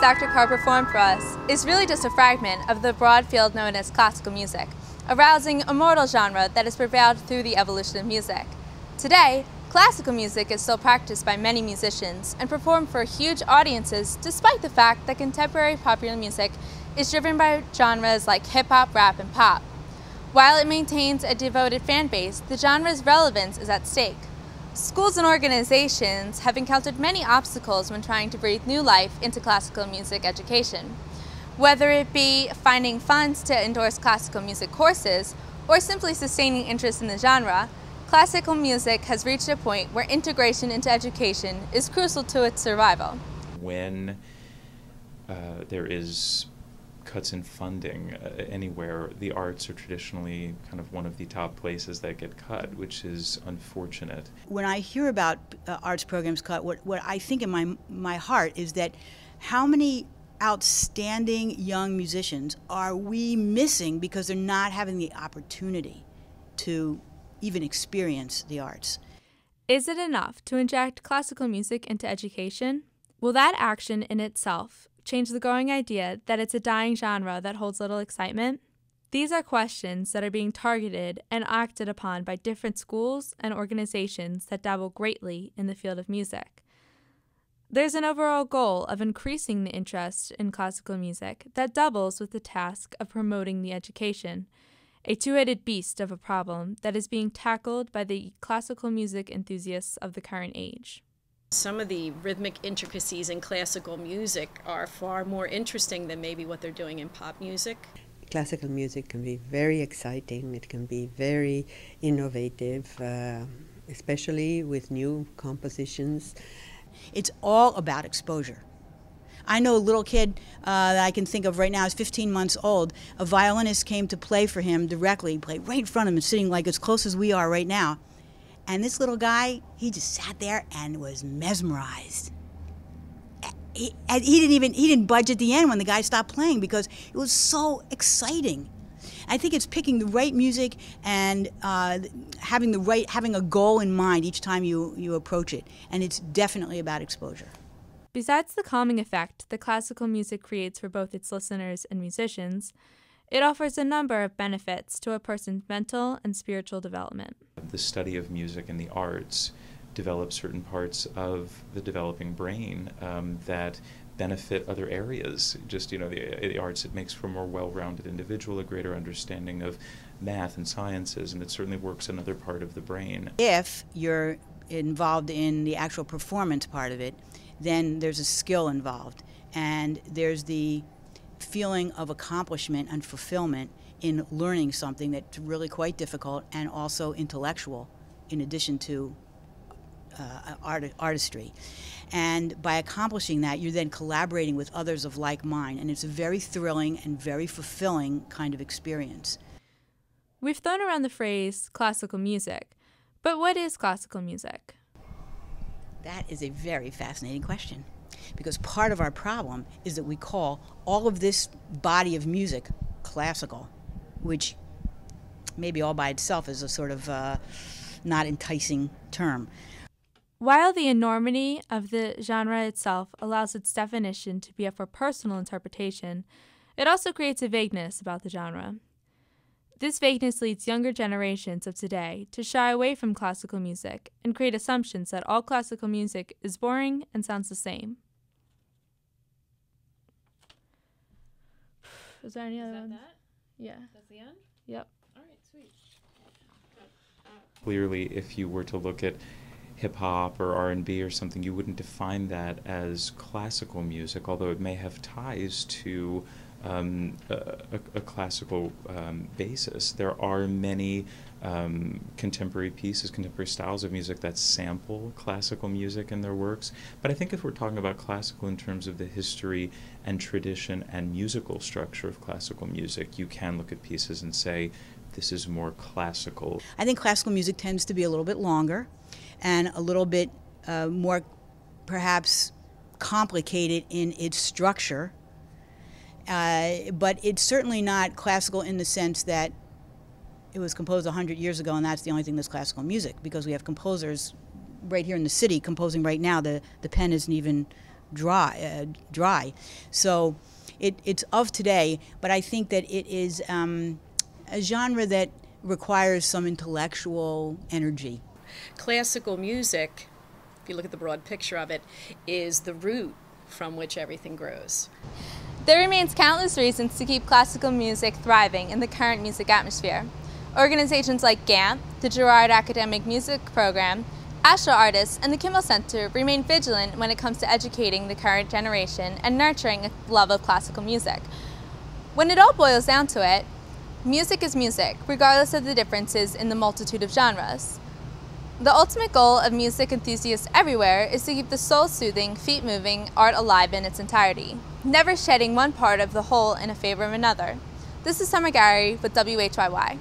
Dr. Carr performed for us is really just a fragment of the broad field known as classical music, a rousing, immortal genre that has prevailed through the evolution of music. Today, classical music is still practiced by many musicians and performed for huge audiences despite the fact that contemporary popular music is driven by genres like hip-hop, rap, and pop. While it maintains a devoted fan base, the genre's relevance is at stake. Schools and organizations have encountered many obstacles when trying to breathe new life into classical music education. Whether it be finding funds to endorse classical music courses or simply sustaining interest in the genre, classical music has reached a point where integration into education is crucial to its survival. When there is cuts in funding anywhere, the arts are traditionally kind of one of the top places that get cut, which is unfortunate. When I hear about arts programs cut, what I think in my heart is that how many outstanding young musicians are we missing because they're not having the opportunity to even experience the arts? Is it enough to inject classical music into education? Will that action in itself change the growing idea that it's a dying genre that holds little excitement? These are questions that are being targeted and acted upon by different schools and organizations that dabble greatly in the field of music. There's an overall goal of increasing the interest in classical music that doubles with the task of promoting the education, a two-headed beast of a problem that is being tackled by the classical music enthusiasts of the current age. Some of the rhythmic intricacies in classical music are far more interesting than maybe what they're doing in pop music. Classical music can be very exciting, it can be very innovative, especially with new compositions. It's all about exposure. I know a little kid that I can think of right now is 15 months old. A violinist came to play for him directly, played right in front of him, sitting like as close as we are right now. And this little guy, he just sat there and was mesmerized. He didn't budge at the end when the guy stopped playing because it was so exciting. I think it's picking the right music and having a goal in mind each time you approach it. And it's definitely about exposure. Besides the calming effect that classical music creates for both its listeners and musicians, it offers a number of benefits to a person's mental and spiritual development. The study of music and the arts develops certain parts of the developing brain that benefit other areas. Just, the arts, it makes for a more well-rounded individual, a greater understanding of math and sciences, and it certainly works another part of the brain. If you're involved in the actual performance part of it, then there's a skill involved, and there's the feeling of accomplishment and fulfillment in learning something that's really quite difficult and also intellectual in addition to artistry. And by accomplishing that, you're then collaborating with others of like mind, and it's a very thrilling and very fulfilling kind of experience. We've thrown around the phrase classical music, but what is classical music? That is a very fascinating question, because part of our problem is that we call all of this body of music classical, which maybe all by itself is a sort of not enticing term. While the enormity of the genre itself allows its definition to be up for personal interpretation, it also creates a vagueness about the genre. This vagueness leads younger generations of today to shy away from classical music and create assumptions that all classical music is boring and sounds the same. Is there any other one? That? Yeah. That's the end? Yep. All right, sweet. Clearly, if you were to look at hip-hop or R&B or something, you wouldn't define that as classical music, although it may have ties to a classical basis. There are many contemporary pieces, contemporary styles of music that sample classical music in their works. But I think if we're talking about classical in terms of the history and tradition and musical structure of classical music, you can look at pieces and say, this is more classical. I think classical music tends to be a little bit longer and a little bit more perhaps complicated in its structure. But it's certainly not classical in the sense that it was composed 100 years ago and that's the only thing that's classical music, because we have composers right here in the city composing right now. The pen isn't even dry. So it's of today, but I think that it is a genre that requires some intellectual energy. Classical music, if you look at the broad picture of it, is the root from which everything grows. There remains countless reasons to keep classical music thriving in the current music atmosphere. Organizations like GAMP, the Girard Academic Music Program, Astro Artists, and the Kimmel Center remain vigilant when it comes to educating the current generation and nurturing a love of classical music. When it all boils down to it, music is music, regardless of the differences in the multitude of genres. The ultimate goal of music enthusiasts everywhere is to keep the soul-soothing, feet-moving art alive in its entirety, never shedding one part of the whole in a favor of another. This is Summer Gary with WHYY.